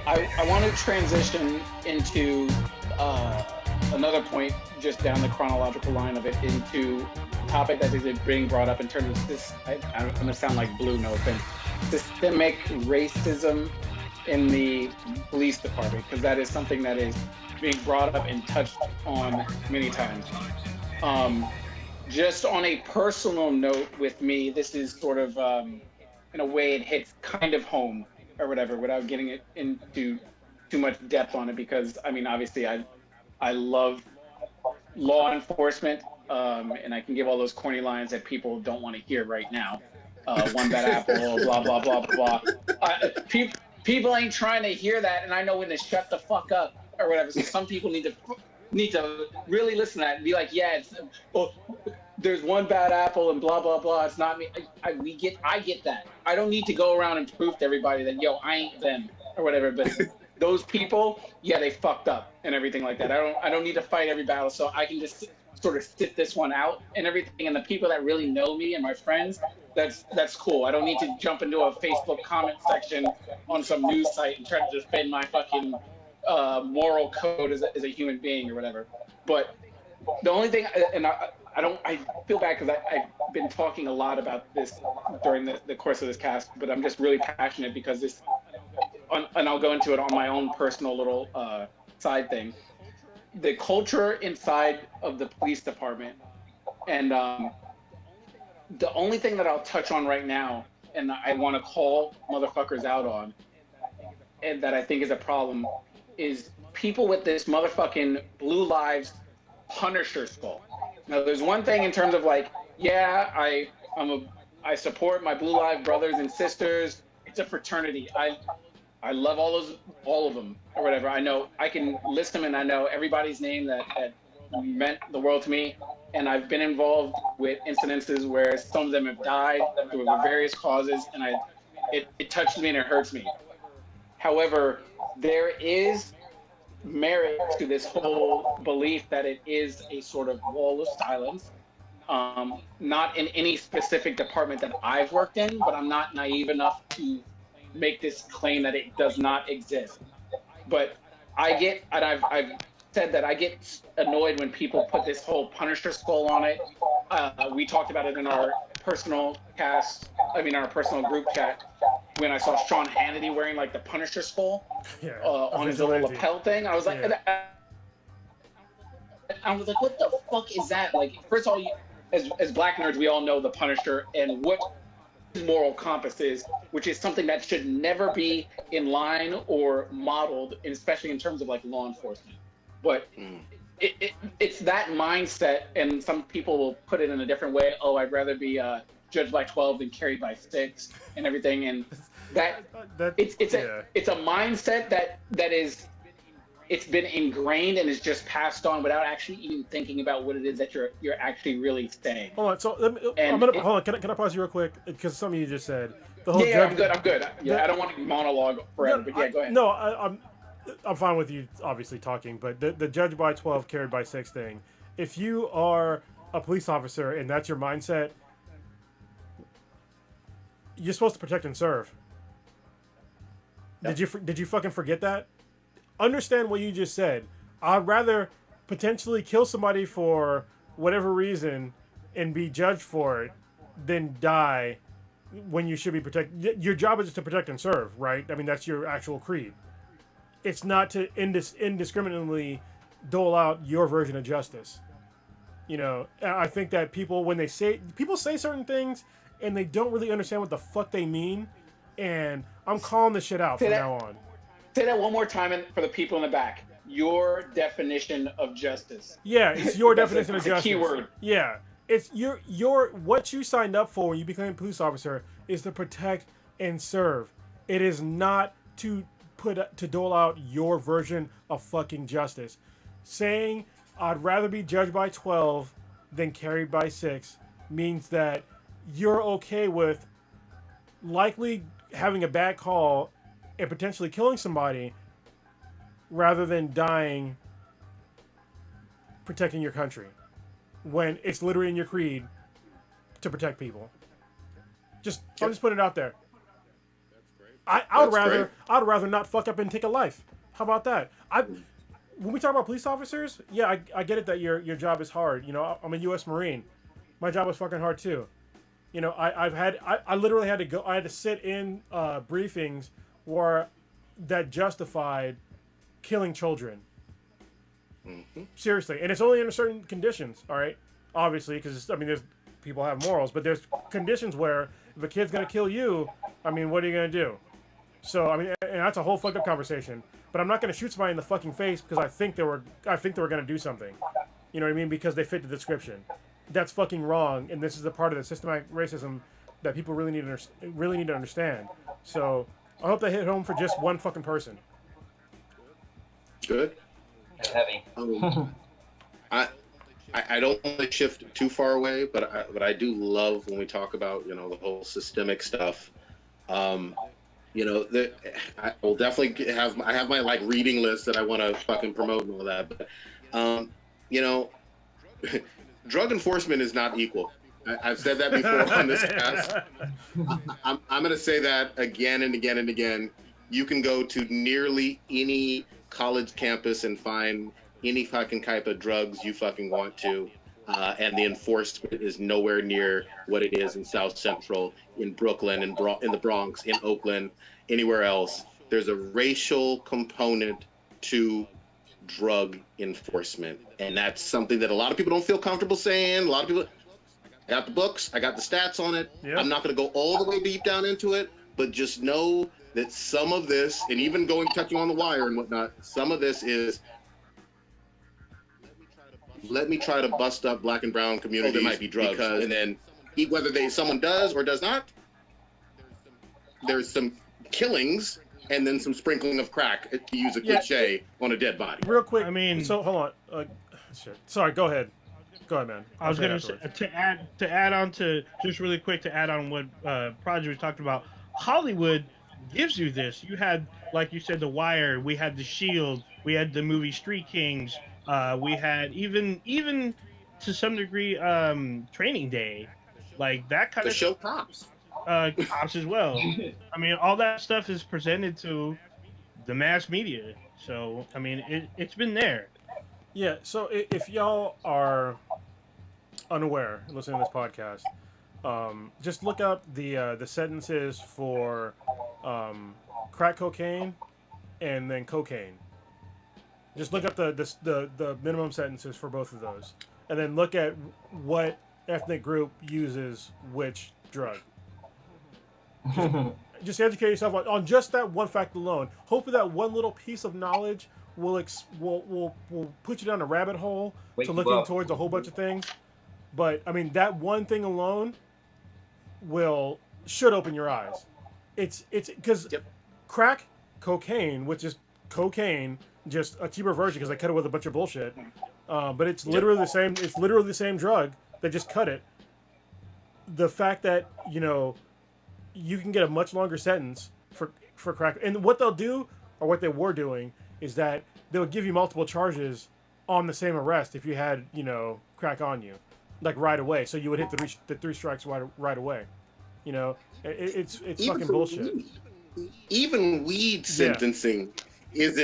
I want to transition into another point just down the chronological line of it into a topic that is being brought up in terms of this. I'm going to sound like blue, no offense. Systemic racism in the police department, because that is something that is being brought up and touched on many times. Um, just on a personal note with me, this is sort of, in a way, it hits kind of home or whatever, without getting it into too much depth on it, because I mean, obviously, I love law enforcement, and I can give all those corny lines that people don't want to hear right now. One bad apple, blah blah blah blah. People ain't trying to hear that, and I know when to shut the fuck up or whatever. So some people need to really listen to that and be like, yeah, oh, there's one bad apple and blah blah blah. It's not me. I get that. I don't need to go around and prove to everybody that I ain't them or whatever. But those people, yeah, they fucked up and everything like that. I don't need to fight every battle, so I can just sort of sit this one out and everything. And the people that really know me and my friends, that's cool. I don't need to jump into a Facebook comment section on some news site and try to defend my fucking moral code as a human being or whatever. But the only thing, and I feel bad because I've been talking a lot about this during the course of this cast, but I'm just really passionate because and I'll go into it on my own personal little side thing. The culture inside of the police department, and the only thing that I'll touch on right now, and I want to call motherfuckers out on, and that I think is a problem, is people with this motherfucking Blue Lives Punisher skull. Now, there's one thing in terms of like, yeah, I support my Blue Lives brothers and sisters. It's a fraternity. I love all of them or whatever. I know I can list them and I know everybody's name that meant the world to me. And I've been involved with incidences where some of them have died through various causes, and it touched me and it hurts me. However, there is merit to this whole belief that it is a sort of wall of silence. Not in any specific department that I've worked in, but I'm not naive enough to make this claim that it does not exist. But I've said that I get annoyed when people put this whole Punisher skull on it. We talked about it in our personal our personal group chat, when I saw Sean Hannity wearing like the Punisher skull on his little lapel thing. I was like, what the fuck is that? Like, first of all, as black nerds, we all know the Punisher and what his moral compass is, which is something that should never be in line or modeled, especially in terms of like law enforcement. But it's that mindset, and some people will put it in a different way. Oh, I'd rather be judged by 12 than carried by 6 and everything. And it's a mindset that is, it's been ingrained and is just passed on without actually even thinking about what it is that you're actually really saying. Hold on, so hold on. Can I pause you real quick, because something you just said. The whole I'm good. Yeah, I don't want to monologue forever, but yeah, go ahead. No, I'm fine with you obviously talking, but the judge by 12, carried by 6 thing. If you are a police officer and that's your mindset, you're supposed to protect and serve. Yep. Did you fucking forget that? Understand what you just said. I'd rather potentially kill somebody for whatever reason and be judged for it than die when you should be protected. Your job is just to protect and serve, right? I mean, that's your actual creed. It's not to indiscriminately dole out your version of justice. You know, I think that people say certain things and they don't really understand what the fuck they mean, and I'm calling this shit out from now on. Say that one more time for the people in the back. Your definition of justice. Yeah, it's your definition of justice. Keyword. Yeah, it's your what you signed up for when you became a police officer is to protect and serve. It is not to dole out your version of fucking justice. Saying I'd rather be judged by 12 than carried by 6 means that you're okay with likely having a bad call and potentially killing somebody rather than dying protecting your country, when it's literally in your creed to protect people. I'm just putting it out there. I'd rather not fuck up and take a life. How about that? When we talk about police officers, yeah, I get it that your job is hard. You know, I'm a U.S. Marine. My job was fucking hard too. You know, I literally had to go. I had to sit in briefings where that justified killing children. Mm-hmm. Seriously, and it's only under certain conditions. All right, obviously, because I mean, there's people have morals, but there's conditions where if a kid's gonna kill you, I mean, what are you gonna do? So I mean, and that's a whole fucked up conversation. But I'm not gonna shoot somebody in the fucking face because I think they were gonna do something. You know what I mean? Because they fit the description. That's fucking wrong, and this is a part of the systematic racism that people really need to understand. So I hope they hit home for just one fucking person. Good. It's heavy. I don't want to shift too far away, but I do love when we talk about, you know, the whole systemic stuff. You know, I will definitely have my like reading list that I want to fucking promote and all that. But you know, drug enforcement is not equal. I've said that before on this cast. I'm going to say that again and again and again. You can go to nearly any college campus and find any fucking type of drugs you fucking want to. And the enforcement is nowhere near what it is in South Central, in Brooklyn, in the Bronx, in Oakland, anywhere else. There's a racial component to drug enforcement. And that's something that a lot of people don't feel comfortable saying. A lot of people, I got the books, I got the stats on it. Yep. I'm not going to go all the way deep down into it, but just know that some of this, and even touching on the wire and whatnot, some of this is, let me try to bust up black and brown communities. There might be drugs, because, and then whether someone does or does not, there's some killings and then some sprinkling of crack, to use a cliche, on a dead body. Real quick, I mean, so hold on. Shit. Sorry, go ahead, man. I was gonna say, to add on to just really quick to add on what Prodigy was talking about. Hollywood gives you this. You had, like you said, The Wire. We had The Shield. We had the movie Street Kings. We had even to some degree Training Day, like that kind the of show Cops. Cops as well. I mean, all that stuff is presented to the mass media. So I mean, it's been there. Yeah. So if y'all are unaware listening to this podcast, just look up the sentences for crack cocaine and then cocaine. Just look up the minimum sentences for both of those, and then look at what ethnic group uses which drug. Just educate yourself on just that one fact alone. Hopefully, that one little piece of knowledge will put you down a rabbit hole to looking towards a whole bunch of things. But I mean, that one thing alone should open your eyes. It's because crack cocaine, which is cocaine, just a cheaper version because they cut it with a bunch of bullshit. But it's literally the same. It's literally the same drug. They just cut it. The fact that you can get a much longer sentence for crack, and what they'll do, or what they were doing, is that they'll give you multiple charges on the same arrest if you had crack on you, like right away. So you would hit the three strikes right away. It's fucking bullshit. Even weed sentencing is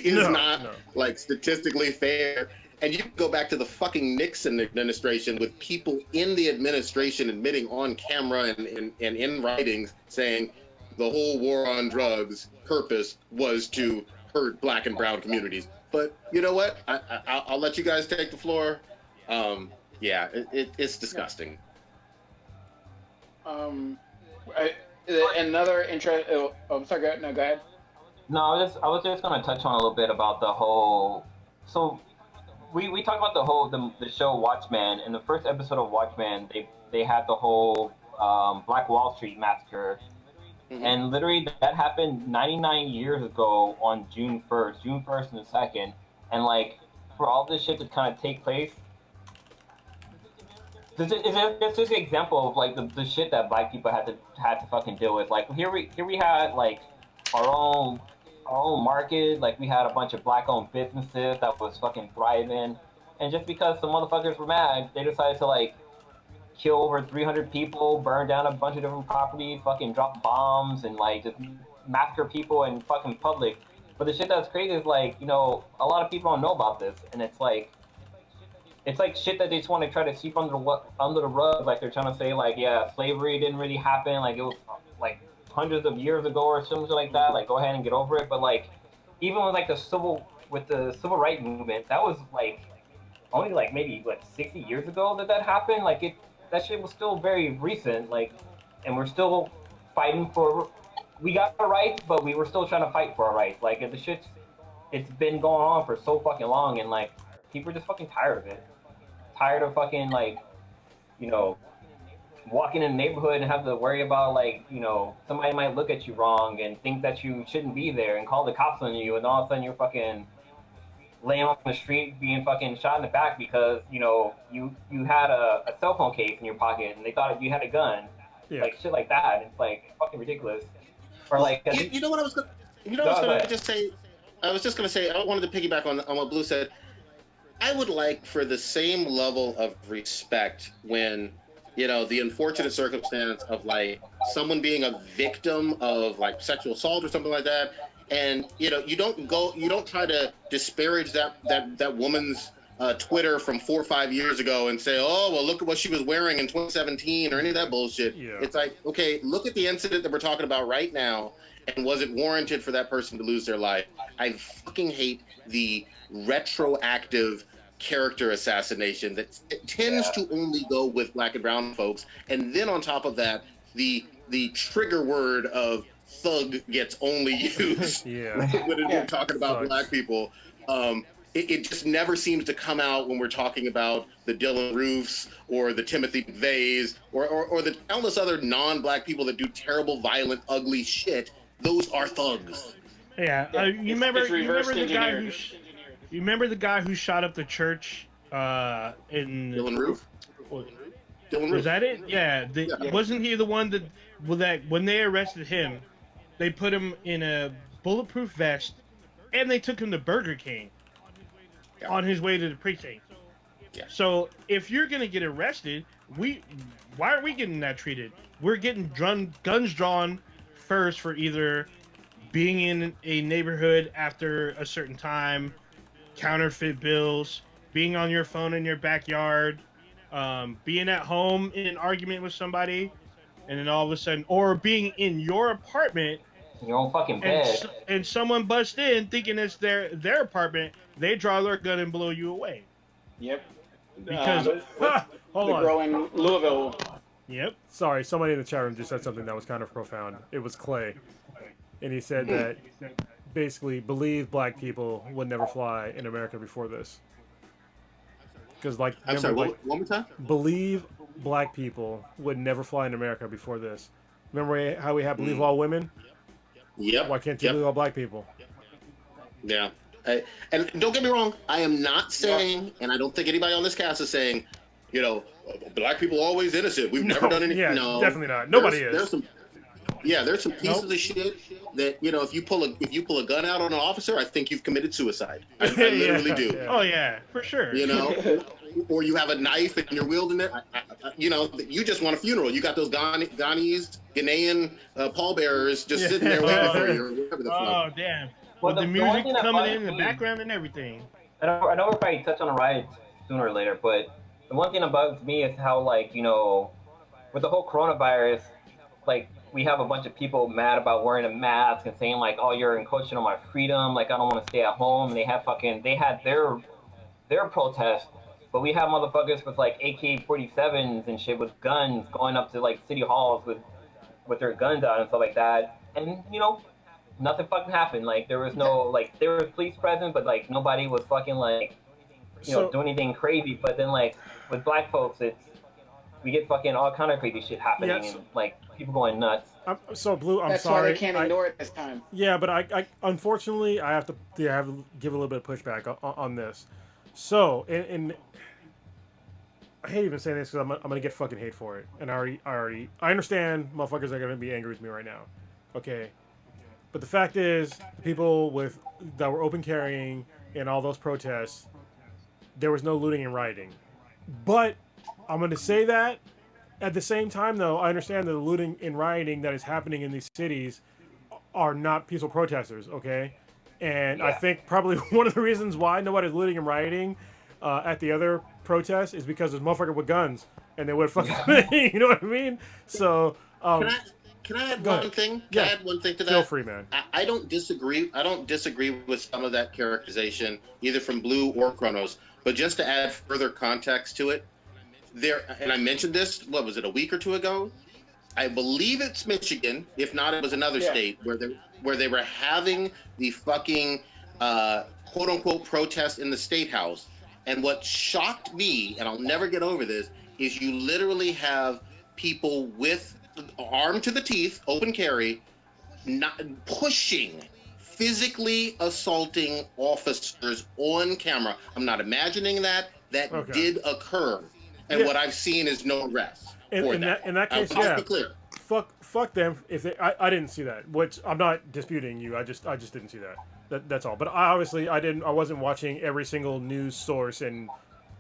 not like statistically fair. And you can go back to the fucking Nixon administration with people in the administration admitting on camera and in writings saying the whole war on drugs purpose was to hurt black and brown communities. But you know what? I'll let you guys take the floor. It's disgusting. Another interest. I'm sorry. Go ahead. No, I was just gonna touch on a little bit about the whole. So we talked about the show Watchmen. In the first episode of Watchmen, they had the whole Black Wall Street massacre, and literally that happened 99 years ago on June 1st and the 2nd, and like for all this shit to kind of take place. It's just an example of like the shit that black people had to fucking deal with. Like here we had like our own market, like we had a bunch of black-owned businesses that was fucking thriving, and just because some motherfuckers were mad, they decided to like kill over 300 people, burn down a bunch of different properties, fucking drop bombs, and like just massacre people in fucking public. But the shit that's crazy is like, you know, a lot of people don't know about this, and it's like shit that they just want to try to sweep under the rug. Like they're trying to say like, yeah, slavery didn't really happen. Like it was like hundreds of years ago or something like that. Like go ahead and get over it. But like even with like the civil rights movement, that was like only like maybe like 60 years ago that happened. Like that shit was still very recent. Like, and we're still fighting for. We got our rights, but we were still trying to fight for our rights. Like the shit's it's been going on for so fucking long, and like people are just fucking tired of it. Tired of fucking like, you know, walking in the neighborhood and have to worry about like, you know, somebody might look at you wrong and think that you shouldn't be there and call the cops on you, and all of a sudden you're fucking laying on the street being fucking shot in the back because, you know, you had a cell phone case in your pocket and they thought you had a gun. Yeah. Like shit like that. It's like fucking ridiculous. Or like you know what I was gonna just say. I was just gonna say I wanted to piggyback on what Blue said. I would like for the same level of respect when, you know, the unfortunate circumstance of like someone being a victim of like sexual assault or something like that, and you know, you don't try to disparage that woman's Twitter from 4 or 5 years ago and say, oh well, look at what she was wearing in 2017 or any of that bullshit. Yeah. It's like, okay, look at the incident that we're talking about right now, and was it warranted for that person to lose their life? I fucking hate the retroactive character assassination that tends to only go with black and brown folks, and then on top of that, the trigger word of thug gets only used when we're talking about Thugs. Black people. It just never seems to come out when we're talking about the Dylan Roofs or the Timothy McVeighs or the countless other non-black people that do terrible, violent, ugly shit. Those are thugs. Yeah, you remember the guy who you remember the guy who shot up the church in Dylan Roof? Dylan Roof. Was that it? Yeah. Wasn't he the one that when they arrested him, they put him in a bulletproof vest and they took him to Burger King on his way to the precinct. Yeah. So if you're gonna get arrested, why aren't we getting that treated? We're getting guns drawn first for either being in a neighborhood after a certain time, counterfeit bills, being on your phone in your backyard, being at home in an argument with somebody, and then all of a sudden, or being in your apartment, your own fucking bed, and someone busts in thinking it's their apartment, they draw their gun and blow you away. Yep. Because hold on. Growing Louisville. Yep. Sorry, somebody in the chat room just said something that was kind of profound. It was Clay, and he said that basically believe black people would never fly in America before this. Because like, I'm sorry, one more time. Believe black people would never fly in America before this. Remember how we have believe all women? Yep. Why can't you believe all black people? Yeah. And don't get me wrong, I am not saying, and I don't think anybody on this cast is saying, you know, black people are always innocent. We've never done anything. Yeah, no, definitely not. Nobody is. There's some pieces of shit that, you know, if you pull a gun out on an officer, I think you've committed suicide. I literally do. Yeah. Oh yeah, for sure. You know, or you have a knife and you're wielding it. You know, you just want a funeral. You got those Ghanaian pallbearers just sitting there waiting for you. Or whatever the fuck. Oh damn. With the music coming in the background and everything. I know we'll probably touch on the riots sooner or later, but the one thing that bugs me is how, like, you know, with the whole coronavirus, like, we have a bunch of people mad about wearing a mask and saying, like, oh, you're encroaching on my freedom, like, I don't want to stay at home, and they had their protest, but we have motherfuckers with, like, AK-47s and shit with guns going up to, like, city halls with their guns out and stuff like that, and, you know, nothing fucking happened. Like, there was no, like, there was police present, but, like, nobody was fucking, like, you know, doing anything crazy. But then, like, with black folks, we get fucking all kind of crazy shit happening, and, like, people going nuts. So, Blue, I'm sorry. That's why they can't ignore it this time. Yeah, but I unfortunately, I have to give a little bit of pushback on this. So, and I hate even saying this because I'm going to get fucking hate for it. And I understand motherfuckers are going to be angry with me right now. Okay. But the fact is, the people that were open carrying in all those protests, there was no looting and rioting. But I'm going to say that at the same time, though, I understand that the looting and rioting that is happening in these cities are not peaceful protesters, okay? And I think probably one of the reasons why nobody's looting and rioting at the other protests is because there's motherfuckers with guns and they would fucking, you know what I mean? So, can I add one thing? Can I add one thing to that? Feel free, man. I don't disagree. I don't disagree with some of that characterization, either from Blue or Chronos. But just to add further context to it, and I mentioned this, what was it, a week or two ago? I believe it's Michigan. If not, it was another state where they were having the fucking quote unquote protest in the state house. And what shocked me, and I'll never get over this, is you literally have people with armed to the teeth, open carry, not pushing, physically assaulting officers on camera. I'm not imagining that. That did occur. And what I've seen is no arrests. In that case, clear. Fuck them if they. I didn't see that, which I'm not disputing you. I just didn't see that. That's all. But I wasn't watching every single news source and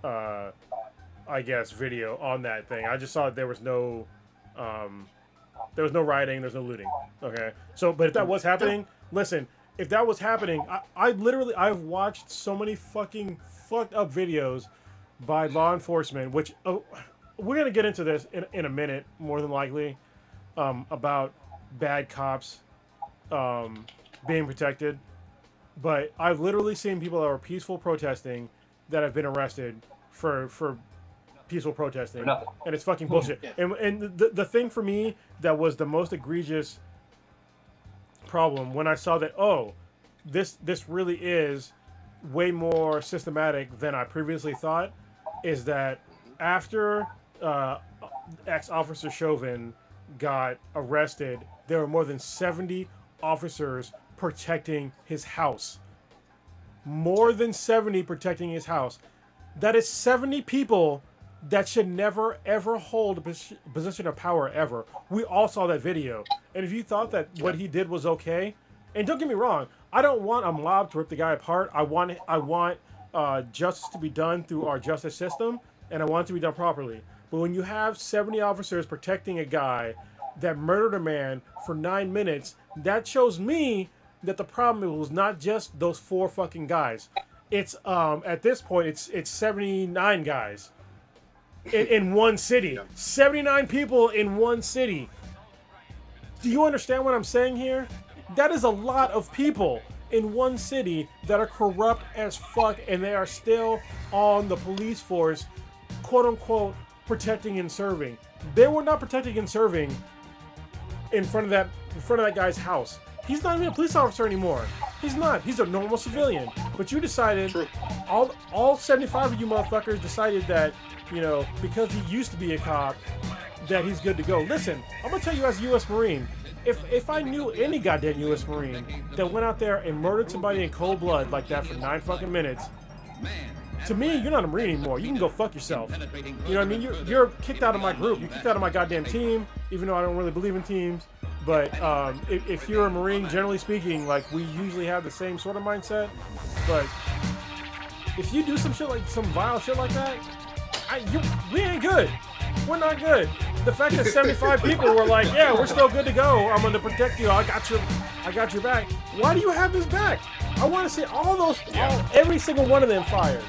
I guess video on that thing. I just saw that there was no rioting, there's no looting. Okay. So, but if that was happening, listen. If that was happening, I've watched so many fucking fucked up videos by law enforcement, which we're gonna get into this in a minute, more than likely, about bad cops being protected. But I've literally seen people that were peaceful protesting that have been arrested for peaceful protesting, and it's fucking bullshit. Yeah. And the thing for me that was the most egregious problem when I saw that, this really is way more systematic than I previously thought, is that after ex-officer Chauvin got arrested, there were more than 70 officers protecting his house. More than 70 protecting his house. That is 70 people that should never, ever hold a position of power, ever. We all saw that video. And if you thought that what he did was okay, and don't get me wrong, I don't want a mob to rip the guy apart. I want justice to be done through our justice system, and I want it to be done properly. But when you have 70 officers protecting a guy that murdered a man for 9 minutes, that shows me that the problem was not just those 4 fucking guys. It's at this point it's 79 guys in one city. 79 people in one city. Do you understand what I'm saying here? That is a lot of people in one city that are corrupt as fuck, and they are still on the police force, quote unquote, protecting and serving. They were not protecting and serving in front of that guy's house. He's not even a police officer anymore. He's not. He's a normal civilian. But you decided, all 75 of you motherfuckers decided that, because he used to be a cop, that he's good to go. Listen, I'm gonna tell you as a U.S. Marine, if I knew any goddamn U.S. Marine that went out there and murdered somebody in cold blood like that for 9 fucking minutes, to me, you're not a Marine anymore. You can go fuck yourself. You know what I mean? You're kicked out of my group. You're kicked out of my goddamn team, even though I don't really believe in teams. But if you're a Marine, generally speaking, like, we usually have the same sort of mindset. But if you do some vile shit like that, we ain't good. We're not good. The fact that 75 people were like, yeah, we're still good to go. I'm going to protect you. I got your back. Why do you have his back? I want to see every single one of them fired.